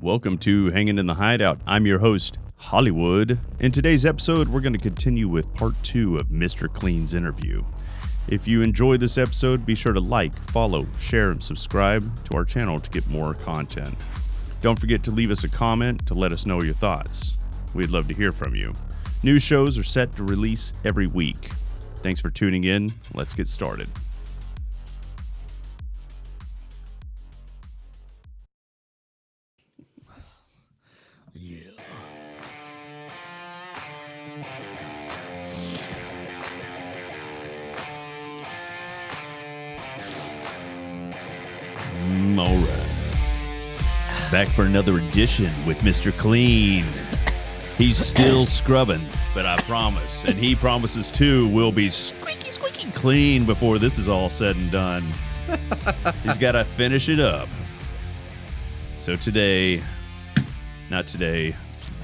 Welcome to Hanging in the Hideout. I'm your host, Hollywood. In today's episode, we're going to continue with part 2 of Mr. Clean's interview. If you enjoyed this episode, be sure to like, follow, share, and subscribe to our channel to get more content. Don't forget to leave us a comment to let us know your thoughts. We'd love to hear from you. New shows are set to release every week. Thanks for tuning in. Let's get started. All right. Back for another edition with Mr. Clean. He's still scrubbing, but I promise, and he promises too, we'll be squeaky clean before this is all said and done. He's got to finish it up. So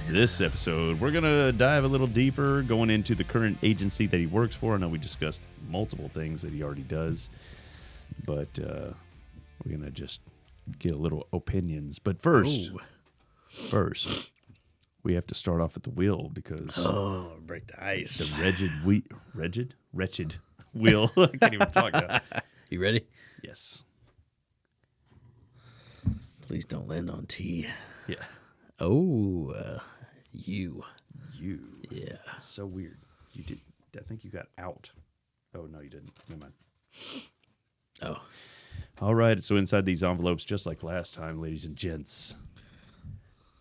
this episode, we're going to dive a little deeper, going into the current agency that he works for. I know we discussed multiple things that he already does, but we're going to just get a little opinions. But first, we have to start off at the wheel because... Oh, break the ice. The wretched wheel. I can't even talk now. You ready? Yes. Please don't land on T. Yeah. Oh, you. Yeah. That's so weird. You did. I think you got out. Oh, no, you didn't. Never mind. Oh. All right. So inside these envelopes, just like last time, ladies and gents,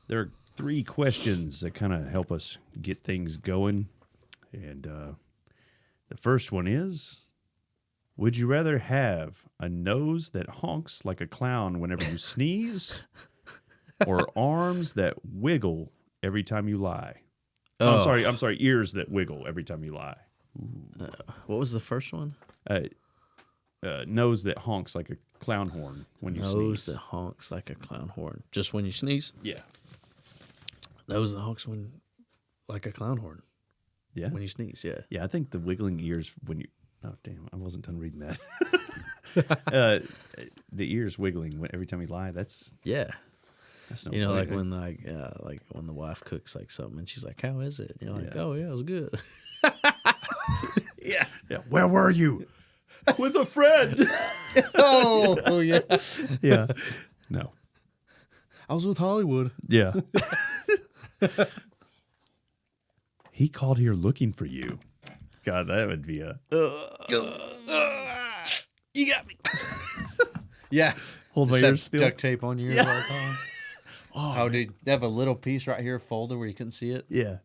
there are 3 questions that kind of help us get things going. And the first one is, would you rather have a nose that honks like a clown whenever you sneeze or arms that wiggle every time you lie? Oh. I'm sorry, ears that wiggle every time you lie. What was the first one? Nose that honks like a clown horn when you sneeze. Nose that honks like a clown horn. Just when you sneeze? Yeah. Nose that honks like a clown horn. Yeah. When you sneeze, yeah. Yeah, I think the wiggling ears when you... Oh, damn, I wasn't done reading that. The ears wiggling every time you lie, that's... Yeah. That's no you know, way, like when when the wife cooks like something and she's like, "How is it?" You're like, "Oh yeah, it was good." Yeah. Where were you? With a friend. Oh yeah. Yeah. No. I was with Hollywood. Yeah. He called here looking for you. God, that would be a... You got me. Yeah. Hold my ears still. Duct tape on your ears all the time. Oh, dude, they have a little piece right here folded where you couldn't see it. Yeah.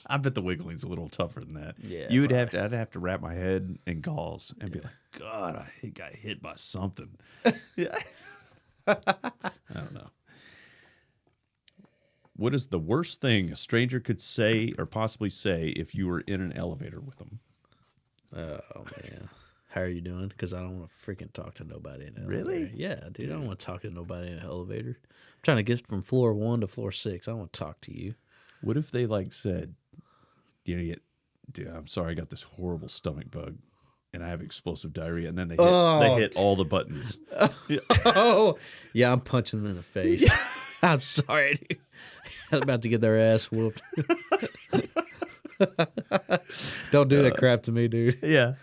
I bet the wiggling's a little tougher than that. Yeah. I'd have to wrap my head in gauze and be like, God, I got hit by something. Yeah. I don't know. What is the worst thing a stranger could say or possibly say if you were in an elevator with them? Oh man. How are you doing? Because I don't want to freaking talk to nobody in an elevator. Really? Yeah, dude. I don't want to talk to nobody in an elevator. I'm trying to get from floor 1 to floor 6. I don't want to talk to you. What if they said, dude, I'm sorry, I got this horrible stomach bug and I have explosive diarrhea, and then they hit all the buttons. Oh, yeah, I'm punching them in the face. I'm sorry, dude. I'm about to get their ass whooped. Don't do that crap to me, dude. Yeah.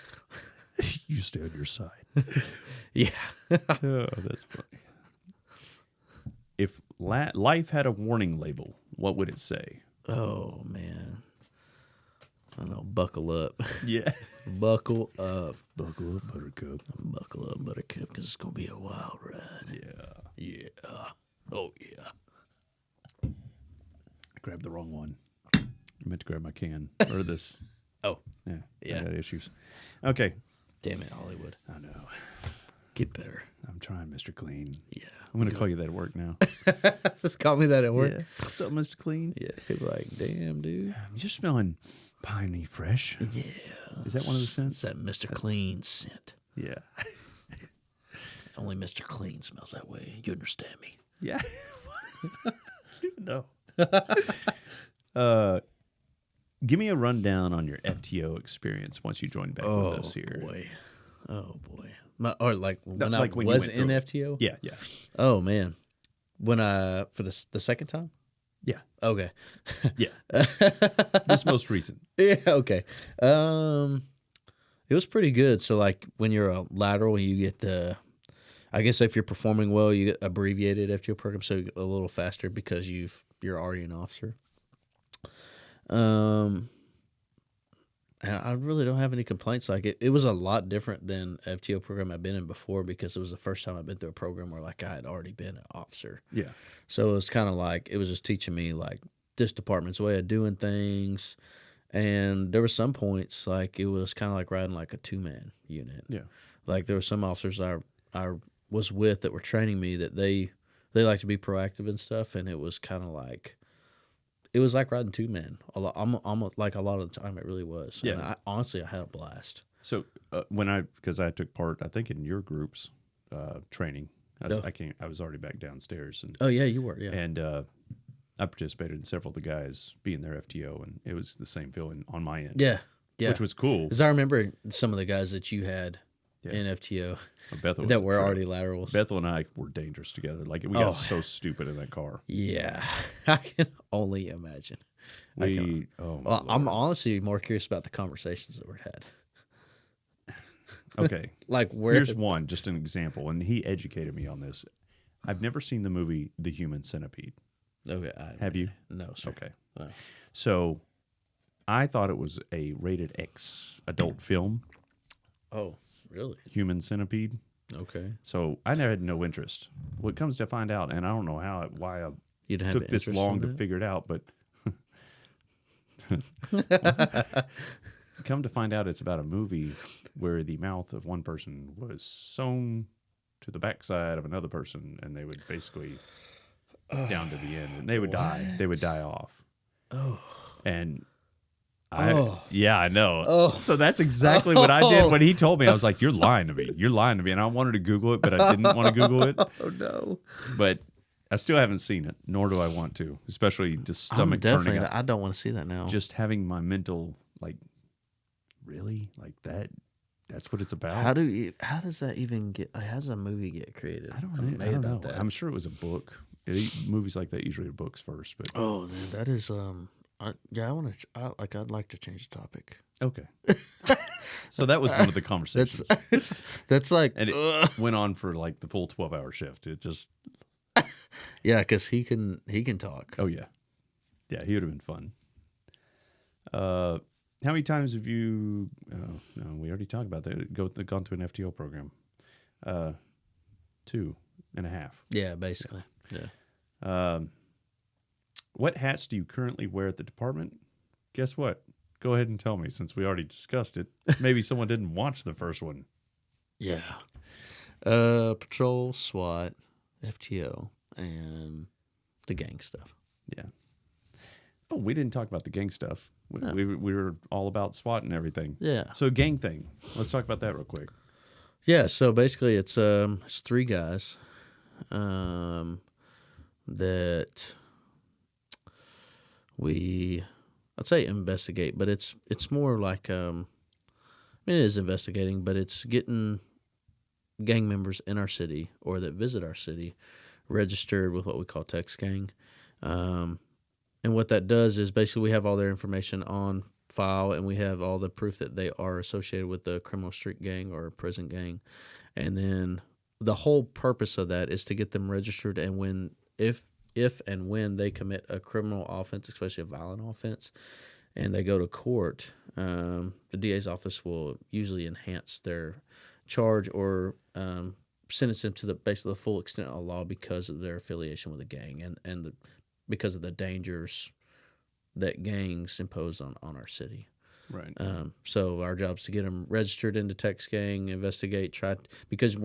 You stay on your side. Yeah. Oh, that's funny. If life had a warning label, what would it say? Oh, man. I don't know. Buckle up. Yeah. Buckle up. Buckle up, Buttercup. Buckle up, Buttercup, because it's going to be a wild ride. Yeah. Yeah. Oh, yeah. I grabbed the wrong one. I meant to grab my can. Or this. Oh. Yeah. Yeah. I got issues. Okay. Damn it, Hollywood. I know. Get better. I'm trying, Mr. Clean. Yeah. I'm going to call you that at work now. Just call me that at work. Yeah. What's up, Mr. Clean? Yeah. People are like, damn, dude. You're smelling piney fresh. Yeah. Is that one of the scents? It's that Mr. Clean scent. Yeah. Only Mr. Clean smells that way. You understand me? Yeah. No. Give me a rundown on your FTO experience once you joined back with us here. Oh boy. Or like when Like I when you was went in through it. FTO? Yeah, yeah. Oh man. When for the second time? Yeah. Okay. Yeah. This most recent. Yeah, okay. It was pretty good. So like when you're a lateral, you get I guess if you're performing well, you get abbreviated FTO program, so you get a little faster because you're already an officer. And I really don't have any complaints. Like it was a lot different than FTO program I've been in before because it was the first time I've been through a program where like I had already been an officer. Yeah. So it was kind of like it was just teaching me like this department's way of doing things. And there were some points like it was kind of like riding like a 2-man unit. Yeah. Like there were some officers I was with that were training me that they like to be proactive and stuff, and it was kind of like it was like riding 2 men. Almost like a lot of the time it really was. Yeah. And honestly, I had a blast. So because I took part, I think in your group's training, I was already back downstairs, and Oh yeah, you were. Yeah. and I participated in several of the guys being their FTO, and it was the same feeling on my end. Yeah. Yeah. Which was cool. Because I remember some of the guys that you had Yeah. in FTO Bethel was that a were trip. already laterals. Bethel and I were dangerous together. Like we got so stupid in that car. Yeah. I can only imagine. I'm honestly more curious about the conversations that were had. Okay. Like where Here's one, just an example, and he educated me on this. I've never seen the movie The Human Centipede. Okay. Have you? No, sir. Okay. No. So I thought it was a rated X adult film, Oh, really? Human Centipede. Okay. So I never had no interest. What comes to find out, and I don't know why I You didn't have took this interest long in to that? figure it out, but come to find out, it's about a movie where the mouth of one person was sewn to the backside of another person, and they would basically down to the end, and they would die. They would die off. Oh. And Oh. I know. Oh. So that's exactly what I did when he told me. I was like, "You're lying to me. You're lying to me." And I wanted to Google it, but I didn't want to Google it. Oh no! But I still haven't seen it, nor do I want to. Especially just stomach turning. I don't want to see that now. Just having my mental really like that. That's what it's about. How does that even get? How does a movie get created? I don't or know. made I don't know. about that? I'm sure it was a book. Movies like that usually are books first, but Oh man, that is yeah. I'd like to change the topic. okay. So that was one of the conversations, That's like and it went on for like the full 12-hour shift. It just yeah, because he can talk. oh yeah, he would have been fun. How many times have you? No, we already talked about that. Gone to an FTO program. 2.5. Yeah, basically. Yeah. What hats do you currently wear at the department? Guess what? Go ahead and tell me, since we already discussed it. Maybe someone didn't watch the first one. Yeah. Patrol, SWAT, FTO, and the gang stuff. Yeah. Oh, we didn't talk about the gang stuff. We were all about SWAT and everything. Yeah. So gang thing. Let's talk about that real quick. Yeah, so basically it's 3 guys that I'd say investigate, but it's more like I mean it is investigating, but it's getting gang members in our city or that visit our city registered with what we call text gang. And what that does is basically we have all their information on file and we have all the proof that they are associated with the criminal street gang or prison gang. And then the whole purpose of that is to get them registered, and when if and when they commit a criminal offense, especially a violent offense, and they go to court, the DA's office will usually enhance their charge or sentence them to basically the full extent of law because of their affiliation with a gang and because of the dangers that gangs impose on our city. Right. So our job is to get them registered into text gang, investigate, because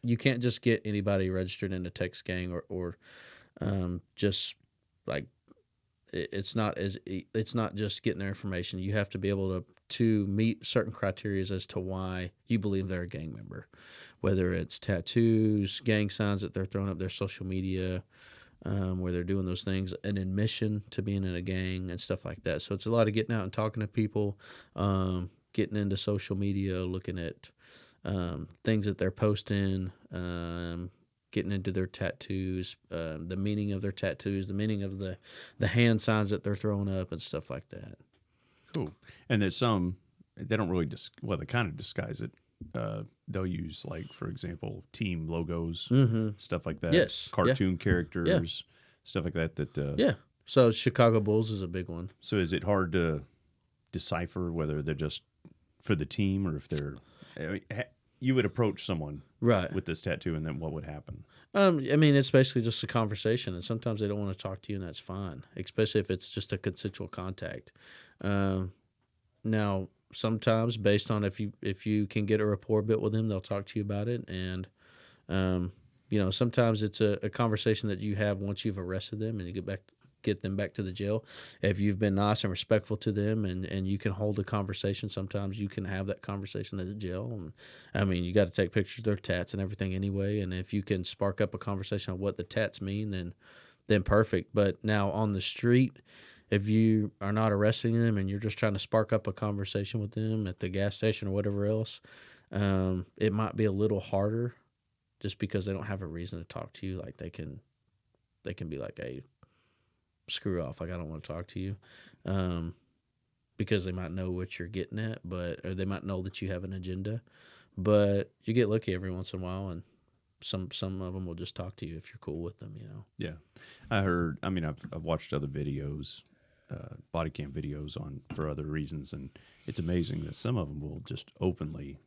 you can't just get anybody registered into text gang or just like it's not just getting their information. You have to be able to meet certain criteria as to why you believe they're a gang member, whether it's tattoos, gang signs that they're throwing up their social media, where they're doing those things, an admission to being in a gang and stuff like that. So it's a lot of getting out and talking to people, getting into social media, looking at things that they're posting, getting into their tattoos, the meaning of their tattoos, the meaning of the hand signs that they're throwing up and stuff like that. Cool. And there's some, they don't really, they kind of disguise it. They'll use, like, for example, team logos, stuff like that. Yes. Cartoon characters, stuff like that. Yeah. So Chicago Bulls is a big one. So is it hard to decipher whether they're just for the team or if they're, I mean, you would approach someone Right. with this tattoo and then what would happen? I mean, it's basically just a conversation, and sometimes they don't want to talk to you, and that's fine, especially if it's just a consensual contact. Now, sometimes based on if you can get a rapport built with them, they'll talk to you about it, and sometimes it's a conversation that you have once you've arrested them and you get them back to the jail. If you've been nice and respectful to them and you can hold a conversation, sometimes you can have that conversation at the jail. And I mean, you got to take pictures of their tats and everything anyway. And if you can spark up a conversation on what the tats mean, then perfect. But now on the street, if you are not arresting them and you're just trying to spark up a conversation with them at the gas station or whatever else, it might be a little harder just because they don't have a reason to talk to you. Like they can be like, hey, screw off, like I don't want to talk to you, because they might know what you're getting at, or they might know that you have an agenda. But you get lucky every once in a while, and some of them will just talk to you if you're cool with them. Yeah, I've watched other videos, body cam videos for other reasons, and it's amazing that some of them will just openly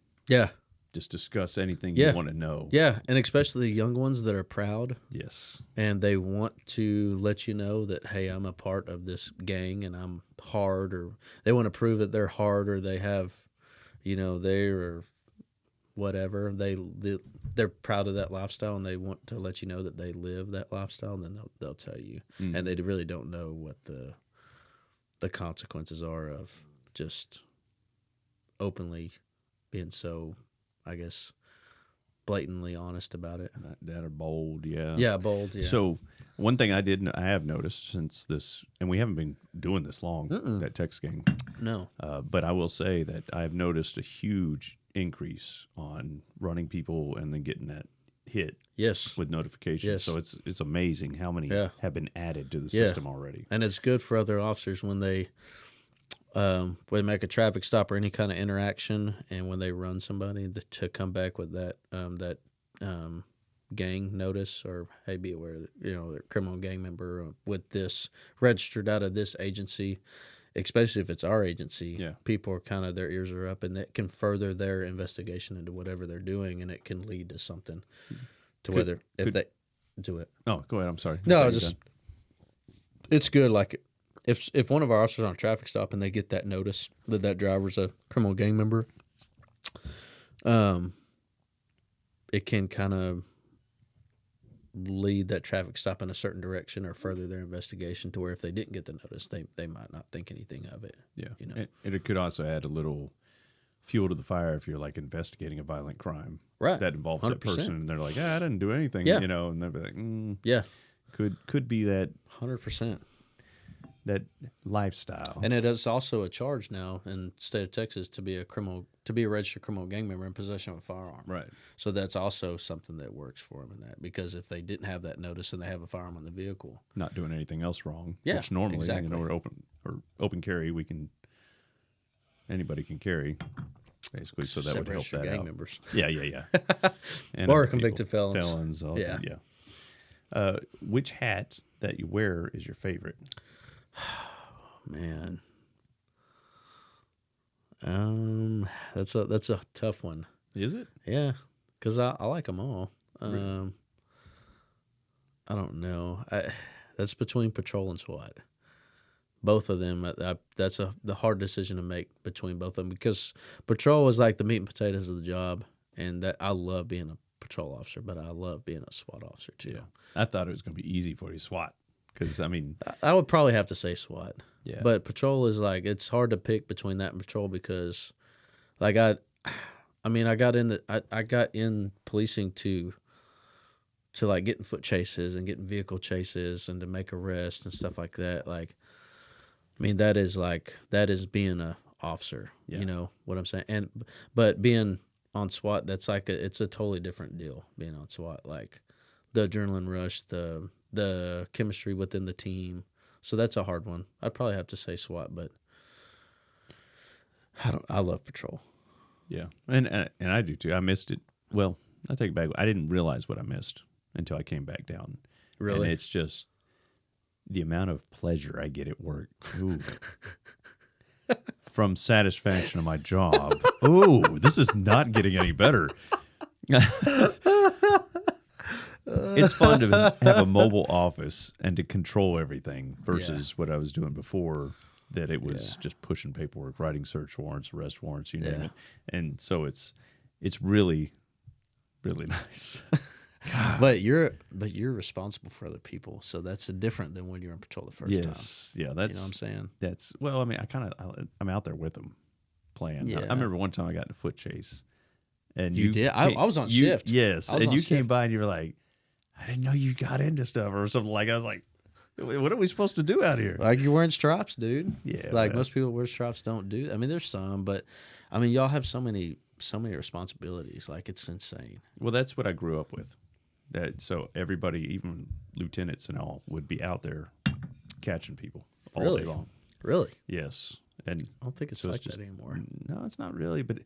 just discuss anything you want to know. Yeah, and especially the young ones that are proud. Yes. And they want to let you know that, hey, I'm a part of this gang and I'm hard, or they want to prove that they're hard, or they have, they're whatever. They're proud of that lifestyle and they want to let you know that they live that lifestyle, and then they'll tell you. Mm. And they really don't know what the consequences are of just openly being so, I guess, blatantly honest about it. That are bold, yeah. Yeah, bold, yeah. So one thing I have noticed since this, and we haven't been doing this long, that text gang. No. But I will say that I've noticed a huge increase on running people and then getting that hit. Yes. With notifications. Yes. So it's amazing how many have been added to the system already. And it's good for other officers when they make a traffic stop or any kind of interaction, and when they run somebody to come back with that gang notice, or hey, be aware that they're a criminal gang member with this registered out of this agency, especially if it's our agency. Yeah. People are kind of, their ears are up, and that can further their investigation into whatever they're doing, and it can lead to something if they do it. Oh, go ahead. I'm sorry. No, it's good. Like if one of our officers on a traffic stop and they get that notice that driver's a criminal gang member, it can kind of lead that traffic stop in a certain direction or further their investigation, to where if they didn't get the notice, they might not think anything of it. Yeah. And it could also add a little fuel to the fire if you're like investigating a violent crime. Right. That involves 100%. That person, and they're like, I didn't do anything, and they'll be like, yeah. Could be that 100%. That lifestyle. And it is also a charge now in the state of Texas to be a registered criminal gang member in possession of a firearm. Right. So that's also something that works for them in that, because if they didn't have that notice and they have a firearm on the vehicle, not doing anything else wrong. Yeah, which normally, exactly. Open carry, anybody can carry, basically. So that would help that gang out. Members. Yeah. And or convicted felons. Which hat that you wear is your favorite? Man, that's a tough one. Is it? Yeah, because I like them all. Really? I don't know. That's between patrol and SWAT. Both of them. That's the hard decision to make between both of them, because patrol is like the meat and potatoes of the job, and that I love being a patrol officer, but I love being a SWAT officer too. Yeah. I thought it was going to be easy for you, SWAT. Because, I would probably have to say SWAT. Yeah. But patrol is like, it's hard to pick between that and patrol, because, like, I got in policing to like getting foot chases and getting vehicle chases and to make arrests and stuff like that. Like, that is being a officer. Yeah. You know what I'm saying? But being on SWAT, that's like it's a totally different deal. Being on SWAT, like the adrenaline rush, the chemistry within the team. So that's a hard one. I'd probably have to say SWAT, but I love patrol. Yeah, and I do too. I missed it. Well, I take it back. I didn't realize what I missed until I came back down. Really? And it's just the amount of pleasure I get at work. Ooh. From satisfaction of my job. Ooh, this is not getting any better. It's fun to have a mobile office and to control everything versus what I was doing before, that it was just pushing paperwork, writing search warrants, arrest warrants, you name it. And so it's really, really nice. But you're responsible for other people, so that's different than when you're in patrol the first time. Yeah, that's, you know what I'm saying? That's, well, I mean, I'm out there with them playing. Yeah. I remember one time I got in a foot chase. And you did? I was on shift. Yes. And you came by and you were like, I didn't know you got into stuff or something like that. I was like, what are we supposed to do out here? Like, you're wearing stripes, dude. Yeah. Like, most people wear stripes don't do. I mean, there's some, but I mean, y'all have so many responsibilities. Like, it's insane. Well, that's what I grew up with. So everybody, even lieutenants and all, would be out there catching people all day long. Really? Yes. And I don't think it's like that anymore. No, it's not really. But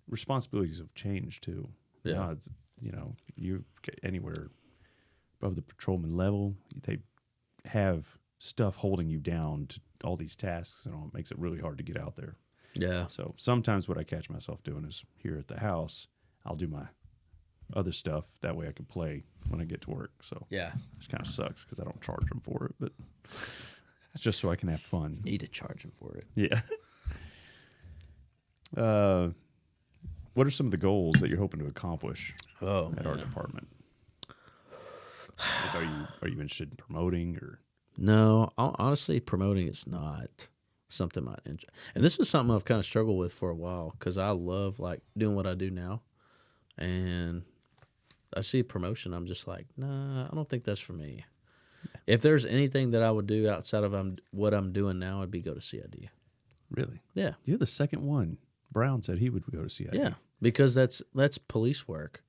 responsibilities have changed too. Yeah. Now it's, you anywhere above the patrolman level, they have stuff holding you down to all these tasks, and all. It makes it really hard to get out there. Yeah. So sometimes what I catch myself doing is here at the house, I'll do my other stuff. That way I can play when I get to work. So Yeah. it kind of sucks because I don't charge them for it, but it's just so I can have fun. Need to charge them for it. Yeah. What are some of the goals that you're hoping to accomplish at our department? Like, are you interested in promoting or? No, honestly, promoting is not something I enjoy. And this is something I've kind of struggled with for a while because I love like doing what I do now, and I see promotion. I'm just like, nah, I don't think that's for me. If there's anything that I would do outside of what I'm doing now, it'd be go to CID. Really? Yeah. You're the second one. Brown said he would go to CID. Yeah, because that's police work.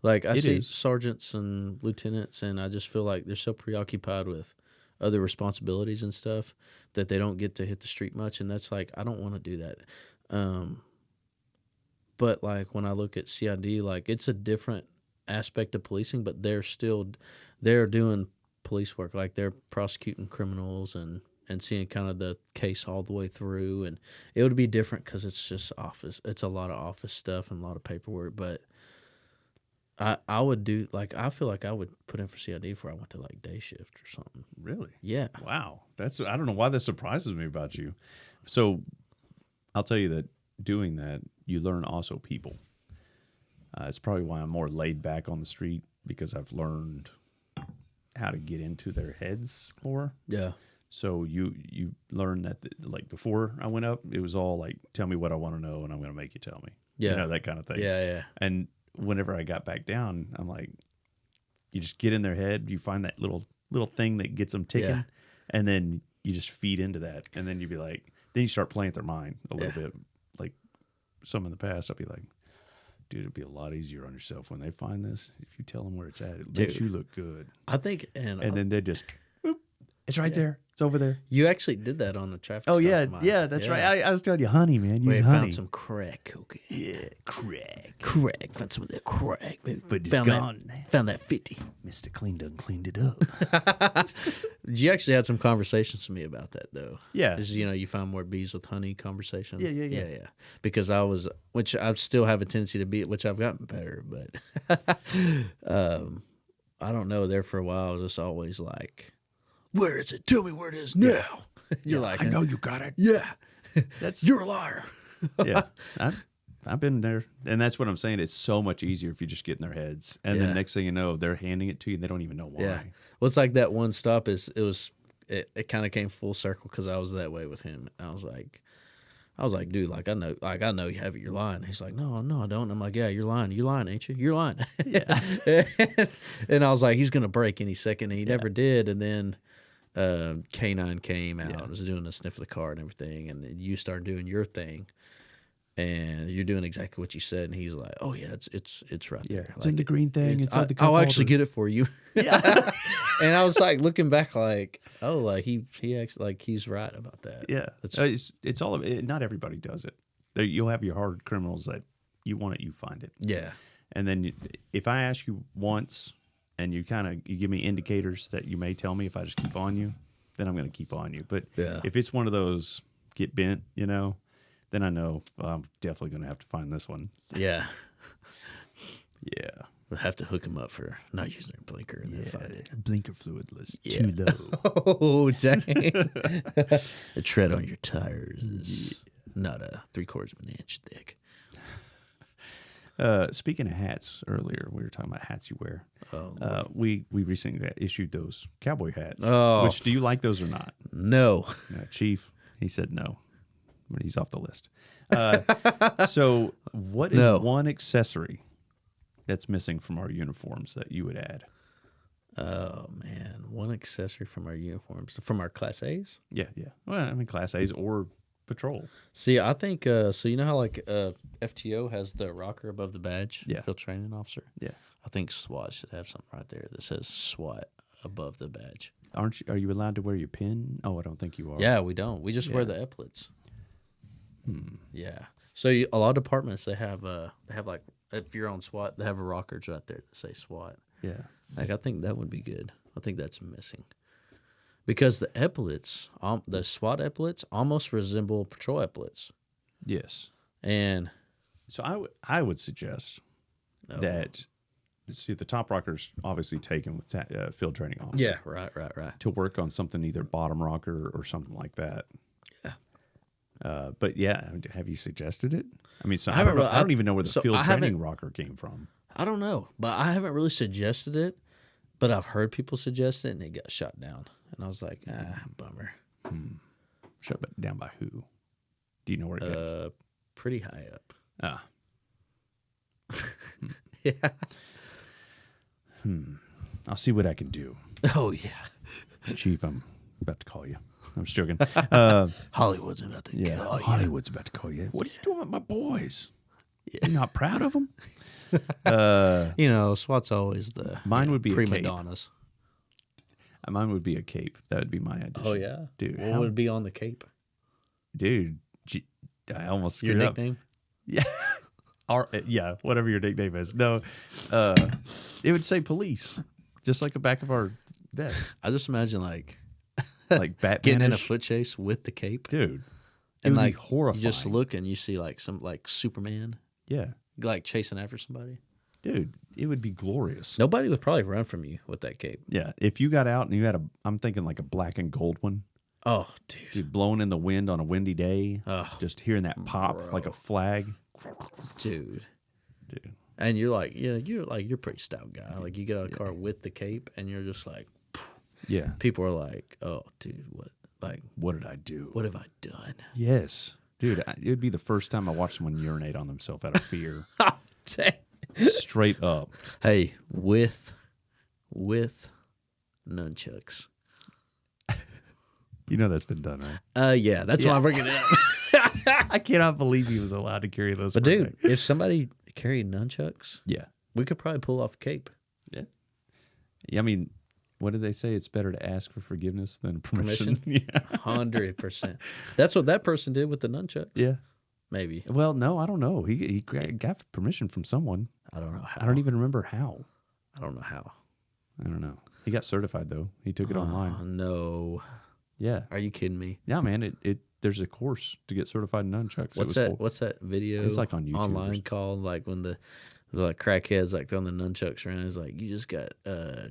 Like, I see is. sergeants and lieutenants, and I just feel like they're so preoccupied with other responsibilities and stuff that they don't get to hit the street much, and that's like, I don't want to do that. But like when I look at CID, like it's a different aspect of policing, but they're doing police work. Like they're prosecuting criminals and seeing kind of the case all the way through, and it would be different because it's just office. It's a lot of office stuff and a lot of paperwork, but I would do, like, I feel like I would put in for CID before I went to like day shift or something. Really? Yeah. Wow. I don't know why that surprises me about you. So I'll tell you that doing that, you learn also people. It's probably why I'm more laid back on the street, because I've learned how to get into their heads more. Yeah. So you learn that, like, before I went up, it was all like, tell me what I want to know and I'm going to make you tell me. Yeah. That kind of thing. Yeah, yeah. And whenever I got back down, I'm like, you just get in their head, you find that little thing that gets them ticking, and then you just feed into that, and then you'd be like, then you start playing with their mind a little bit. Like some in the past, I'll be like, dude, it'd be a lot easier on yourself when they find this. If you tell them where it's at, it makes you look good. I think, and then they just, whoop, it's right there. It's over there. You actually did that on the traffic stop. Yeah, that's right. I was telling you, honey, man, use we honey. found some crack cocaine. Yeah, crack. Found some of that crack, baby. But it's found gone now. Found that 50. Mr.Clean done cleaned it up. You actually had some conversations with me about that, though. Yeah. Is, you find more bees with honey conversation. Yeah. Because which I still have a tendency to be, which I've gotten better, but I don't know. There for a while, I was just always like, where is it? Tell me where it is now. You're like, I know you got it. yeah, You're a liar. Yeah, I've been there, and that's what I'm saying. It's so much easier if you just get in their heads, and then next thing you know, they're handing it to you, and they don't even know why. Yeah, well, it's like that one stop. It kind of came full circle because I was that way with him. I was like, dude, like I know you have it. You're lying. He's like, no, I don't. I'm like, yeah, you're lying. You're lying, ain't you? You're lying. Yeah. And I was like, he's gonna break any second. And he never did. And then K9 came out and was doing a sniff of the car and everything, and then you started doing your thing. and you're doing exactly what you said, and he's like, "Oh yeah, it's right there. It's in the green thing inside the cup I'll actually holder. get it for you." Yeah. And I was like looking back, like, oh, like he actually like he's right about that. Yeah, That's it's all of it. Not everybody does it. You'll have your hard criminals that you want it, you find it, yeah, and then if I ask you once and you give me indicators that you may tell me if I just keep on you, then I'm going to keep on you. But Yeah. if it's one of those get bent, then I know I'm definitely going to have to find this one. yeah. Yeah, We'll have to hook him up for not using a blinker and then find it. blinker fluidless Yeah. too low. Oh dang! The tread on your tires is not a 3/4 of an inch thick. Speaking of hats, earlier we were talking about hats you wear. Oh, We recently got issued those cowboy hats. Oh. Which do you like those or not? no. Chief, he said no, but he's off the list. So, what is No. one accessory that's missing from our uniforms that you would add? Oh man, one accessory from our uniforms, from our Class A's. Yeah. Well, I mean, Class A's or patrol. See, I think so. You know how like FTO has the rocker above the badge, Yeah. field training officer. Yeah. I think SWAT should have something right there that says SWAT above the badge. Are you allowed to wear your pin? Oh, I don't think you are. Yeah, we don't. We just wear Yeah. the epaulets. Yeah. So a lot of departments they have like if you're on SWAT they have a rockers right there that say SWAT. Yeah. Like I think that would be good. I think that's missing because the epaulets, the SWAT epaulets, almost resemble patrol epaulets. Yes. And So I would suggest that the top rocker's obviously taken with field training officer. yeah, right. To work on something either bottom rocker or something like that. Yeah. But yeah, have you suggested it? I mean, so I don't even know where the field training rocker came from. I don't know, but I haven't really suggested it. But I've heard people suggest it, and it got shot down. And I was like, bummer. Shut down by who? Do you know where it got? Pretty high up. Ah. Yeah. I'll see what I can do. Oh yeah. Chief, I'm about to call you. I'm just joking. Hollywood's about to kill you. Hollywood's about to call you. What are you doing with my boys? You're not proud of them? You know, SWAT's always the Mine would be a prima cape. donnas. Mine would be a cape. That would be my addition. Oh yeah, Dude, what would be on the cape? Dude, I almost Your screwed up. nickname? Yeah. Yeah, whatever your nickname is. No, it would say police, just like the back of our vest. I just imagine like Like Batman. getting in a foot chase with the cape, Dude. It and would like be horrifying. you just look and you see like some like Superman Yeah. like chasing after somebody. Dude, it would be glorious. Nobody would probably run from you with that cape. Yeah. If you got out and you had I'm thinking like a black and gold one, Oh, dude. dude, blowing in the wind on a windy day, Oh, just hearing that pop bro. like a flag. dude. Dude. And you're like, you're a pretty stout guy. Like you get out of the car with the cape, and you're just like, Yeah. people are like, oh, dude, what? Like, What did I do? what have I done? Yes. Dude, it would be the first time I watched someone urinate on themselves out of fear. Dang. Straight up. Hey, with nunchucks. You know that's been done, right? Yeah, that's why I'm bringing it up. I cannot believe he was allowed to carry those. But for a dude, day. if somebody carried nunchucks, Yeah. we could probably pull off a cape. Yeah. I mean, what did they say? It's better to ask for forgiveness than permission. Yeah. 100%. That's what that person did with the nunchucks. Yeah. Maybe. Well, no, I don't know. He got permission from someone. I don't know how. I don't even remember how. I don't know how. I don't know. He got certified though. He took it Oh, online. no. Yeah. Are you kidding me? Yeah, man. It there's a course to get certified in nunchucks. What's that video? It's like on YouTube or online called like when the like crackheads like throwing the nunchucks around. It's like you just got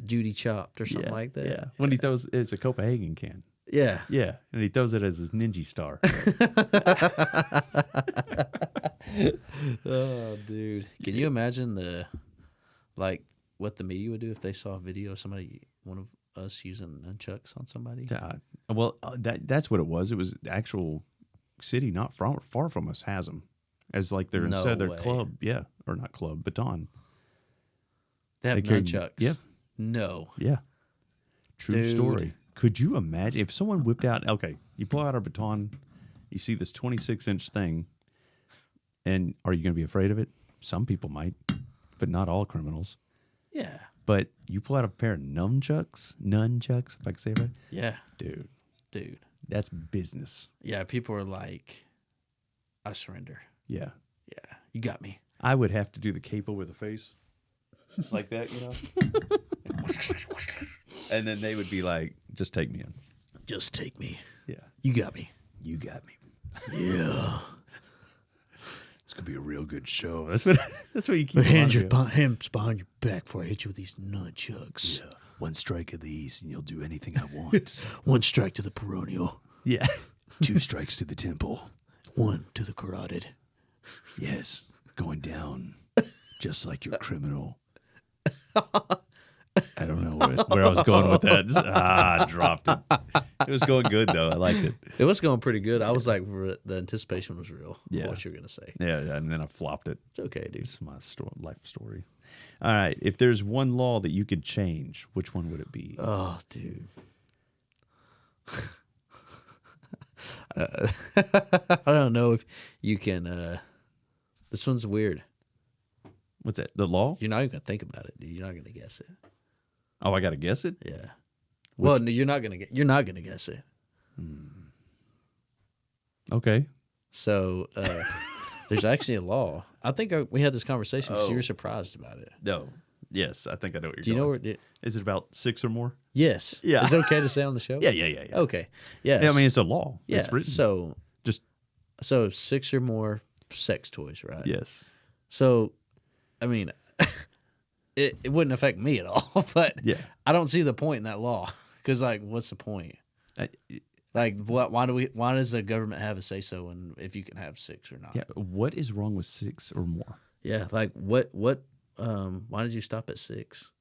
Judy chopped or something like that. Yeah. When he throws, it's a Copenhagen can. Yeah. Yeah, and he throws it as his ninja star. Oh, dude. Can you imagine what the media would do if they saw a video of one of us using nunchucks on somebody? Well, that's what it was. It was the actual city not far from us has them as like their No instead of their way. club, yeah, or not club, baton. They have They carry- nunchucks. yeah. No. Yeah, true Dude. story. Could you imagine if someone whipped out? Okay, you pull out our baton, you see this 26-inch thing. And are you going to be afraid of it? Some people might, but not all criminals. Yeah. But you pull out a pair of nunchucks, if I can say it right. Yeah. Dude, that's business. Yeah, people are like, I surrender. Yeah. Yeah, you got me. I would have to do the cape over the face. Like that, you know? And then they would be like, just take me in. Just take me. Yeah. You got me. You got me. Yeah. It's going to be a real good show. That's what you keep But hands on behind your back before I hit you with these nunchucks. Yeah. One strike of these and you'll do anything I want. One strike to the peroneal. Yeah. 2 strikes to the temple. 1 to the carotid. Yes. Going down just like your criminal. I don't know where I was going with that. I dropped it. It was going good, though. I liked it. It was going pretty good. I was like, the anticipation was real. Yeah. What you were going to say. Yeah, and then I flopped it. It's okay, dude. It's my life story. All right. If there's one law that you could change, which one would it be? Oh, dude. I don't know if you can. This one's weird. What's that? The law? You're not even going to think about it, dude. You're not going to guess it. Oh, I got to guess it? Yeah. Well, no, you're not going to guess it. Okay. So, there's actually a law. I think we had this conversation because you were surprised about it. No. Yes, I think I know what you're Do you know where it? Is it about 6 or more? Yes. Yeah. Is it okay to say on the show? Yeah. Okay. Yes. Yeah, I mean, it's a law. yeah. It's written. So, Just 6 or more sex toys, right? yes. So, I mean, it wouldn't affect me at all, but Yeah. I don't see the point in that law because, like, what's the point? Like, why does the government have a say so in if you can have 6 or not? Yeah. What is wrong with 6 or more? Yeah. Like, why did you stop at 6?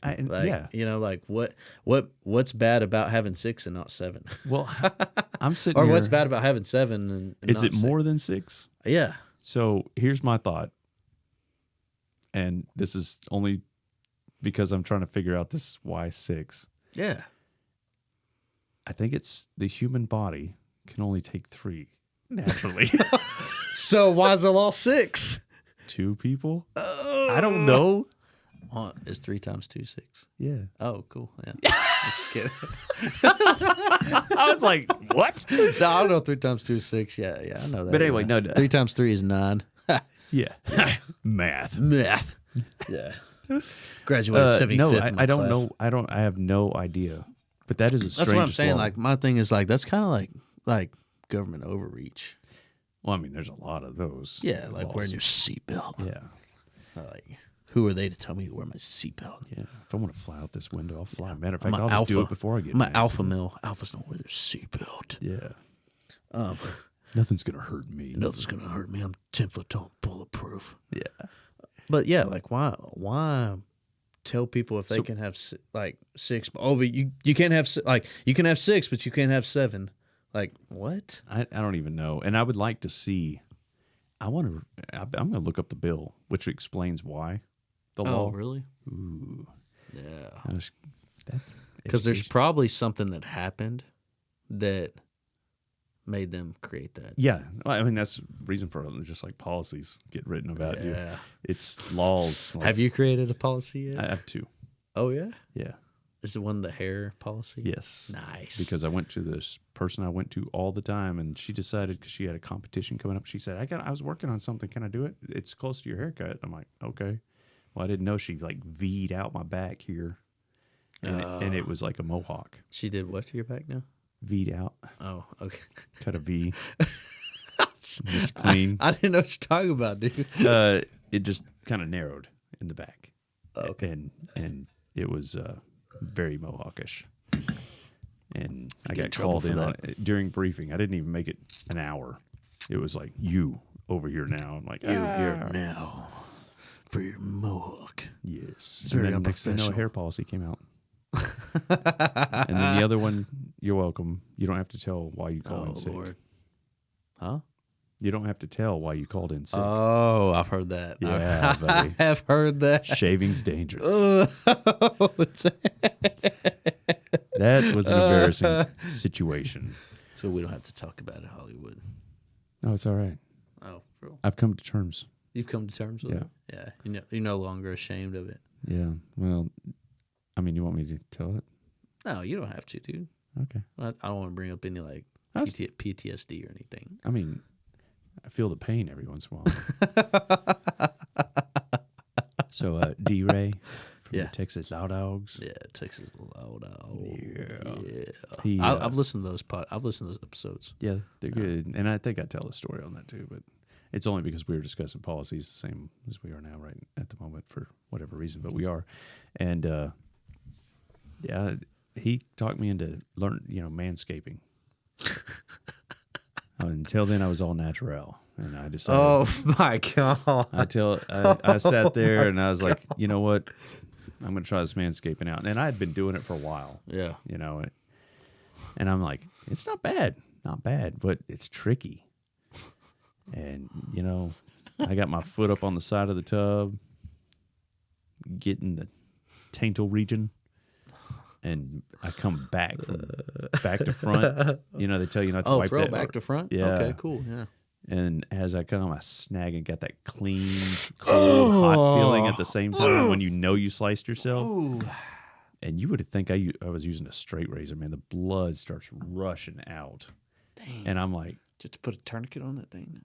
Like, yeah. you know, like what's bad about having 6 and not 7? Well, I'm sitting Or here. what's bad about having 7 and Is not it 6? more than 6? Yeah. So here's my thought. And this is only because I'm trying to figure out this why 6. Yeah. I think it's the human body can only take 3 naturally. So why is the law 6? 2 people? I don't know. Is 3 times 2 6? Yeah. Oh, cool. Yeah. I'm just kidding. I was like, what? No, I don't know 3 times 2 is 6. Yeah, I know that. But anyway, yeah. no. 3 times 3 is 9. Yeah. Math. Math. Yeah. Graduated 75th. No, in my I don't class. know. I have no idea. But that is a strange That's what I'm saying. law. Like, my thing is like that's kind of like government overreach. Well, I mean, there's a lot of those. Yeah, like laws. wearing your seatbelt. Yeah. Like, who are they to tell me to wear my seatbelt? Yeah. If I want to fly out this window, I'll fly. Matter of fact, I'm I'll an just do alpha. it before I get I'm in an an alpha accident. male. Alphas don't wear their seatbelt. Yeah. Nothing's going to hurt me. Nothing's gonna hurt me. I'm 10 foot tall, bulletproof. Yeah. But yeah, like why tell people if they can have like 6? Oh, but you can't have you can have 6, but you can't have 7. Like what? I don't even know. And I would like to see. I'm going to look up the bill, which explains why the law. Oh, really? Ooh. Yeah. That Because there's education. probably something that happened that made them create that. Yeah. Well, I mean, that's the reason for it. Just like policies get written about you. Yeah. It's laws. Have you created a policy yet? I have 2. Oh yeah. Yeah. Is it one the hair policy? Yes. Nice. Because I went to this person I went to all the time, and she decided because she had a competition coming up. She said, I was working on something. Can I do it? It's close to your haircut. I'm like, okay. Well, I didn't know she like V'd out my back here, and it was like a mohawk. She did what to your back now? V'd out, Oh, okay. cut a V. Mr. Clean. I didn't know what you're talking about, dude. It just kind of narrowed in the back. Okay. And it was very mohawkish. And I get in got trouble called for in that. on it during briefing. I didn't even make it an hour. It was like, you over here now. I'm like, You're here now for your mohawk. yes. It's very and then next thing you know, a unprofessional. hair policy came out. And then the other one, you're welcome. You don't have to tell why you called in sick. Lord. Huh? You don't have to tell why you called in sick. Oh, I've heard that. Yeah, buddy. I have heard that. Shaving's dangerous. So That was an embarrassing situation. we don't have to talk about it, Hollywood. No, it's all right. Oh, real. I've come to terms. You've come to terms with it? Yeah. You're no longer ashamed of it. Yeah. Well, I mean, you want me to tell it? No, you don't have to, dude. Okay. I don't want to bring up any like That's- PTSD or anything. I mean, I feel the pain every once in a while. So, D-Ray from the Texas Loud Dogs. Yeah, Texas Loud Dog. Yeah. Yeah. I've listened to those I've listened to those episodes. Yeah, they're good. And I think I tell a story on that too, but it's only because we were discussing policies the same as we are now right at the moment for whatever reason, but we are. And he talked me into manscaping. Until then I was all natural, and I decided Oh my god. I sat there and I was like, you know what? I'm going to try this manscaping out. And I had been doing it for a while. Yeah. And I'm like, it's not bad, but it's tricky. And, I got my foot up on the side of the tub, getting the taintal region, and I come back from back to front. They tell you not to wipe that. Oh, back to front? Yeah. Okay, cool, yeah. And as I come, I snag and got that clean, cold, hot feeling at the same time when you sliced yourself. Ooh. And you would think I was using a straight razor, man. The blood starts rushing out. Dang. And I'm like, Just to put a tourniquet on that thing?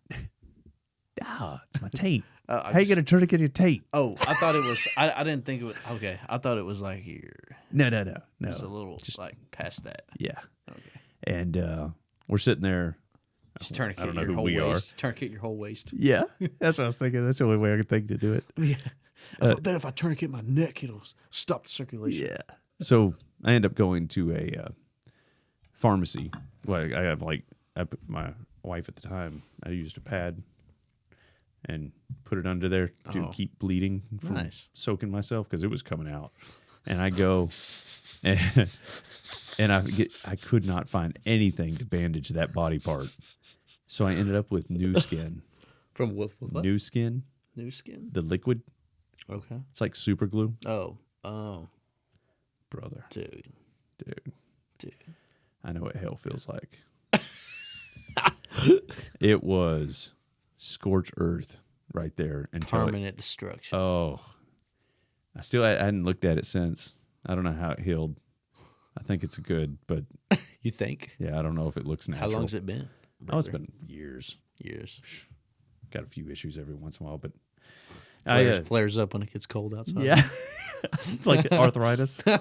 it's my taint. How you get a tourniquet in your taint? Oh, I thought it was. I didn't think it was. Okay, I thought it was like here. No. It's a little just like past that. Yeah. Okay. And we're sitting there. Just tourniquet I don't know your who whole we waist. Tourniquet your whole waist. Yeah, that's what I was thinking. That's the only way I could think to do it. Yeah. I bet if I tourniquet my neck, it'll stop the circulation. Yeah. So I end up going to a pharmacy. Well, I have my wife at the time. I used a pad and put it under there to keep bleeding from soaking myself because it was coming out. And I go and I could not find anything to bandage that body part. So I ended up with new skin. From what? New skin. New skin? The liquid. Okay. It's like super glue. Oh. Brother. Dude. I know what hell feels like. It was scorched earth right there. Permanent destruction. Oh. I hadn't looked at it since. I don't know how it healed. I think it's good, but... You think? Yeah, I don't know if it looks natural. How long's it been? Oh, it's been years. Got a few issues every once in a while, but... Flares up when it gets cold outside. Yeah. It's like arthritis. I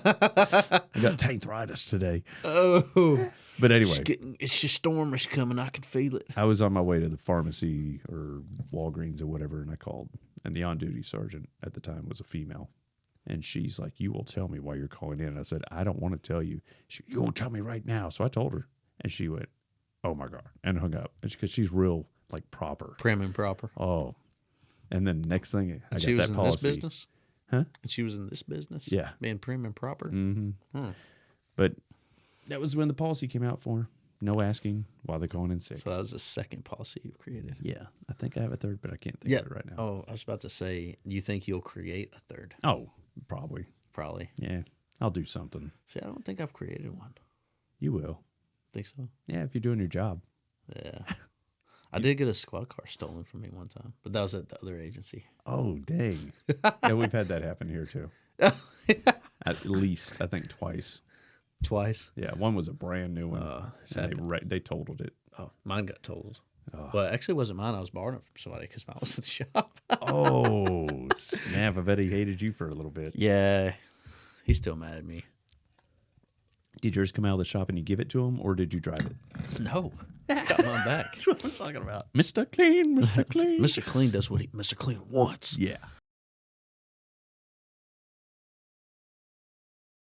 got taintritis today. Oh. But anyway. It's just storm is coming. I can feel it. I was on my way to the pharmacy or Walgreens or whatever, and I called. And the on-duty sergeant at the time was a female. And she's like, you will tell me why you're calling in. And I said, I don't want to tell you. You won't tell me right now. So I told her. And she went, oh, my God. And hung up. Because she's real, proper. Prim and proper. Oh. And then the next thing, I got that policy. She was in this business? Huh? And she was in this business? Yeah. Being prim and proper? Mm-hmm. But that was when the policy came out for her. No asking why they're calling in sick. So that was the second policy you created. Yeah. I think I have a third, but I can't think of it right now. Oh, I was about to say, you think you'll create a third? Oh, probably. Probably. Yeah. I'll do something. See, I don't think I've created one. You will. Think so? Yeah, if you're doing your job. Yeah. I did get a squad car stolen from me one time, but that was at the other agency. Oh, dang. Yeah, we've had that happen here, too. At least, I think, twice. Twice? Yeah, one was a brand new one. And they totaled it. Oh, mine got totaled. Oh. Well, actually, it wasn't mine. I was borrowing it from somebody because mine was at the shop. Oh, snap. I bet he hated you for a little bit. Yeah. He's still mad at me. Did yours come out of the shop and you give it to him, or did you drive it? No. Got mine back. That's what I'm talking about. Mr. Clean, Mr. Clean. Mr. Clean does what Mr. Clean wants. Yeah.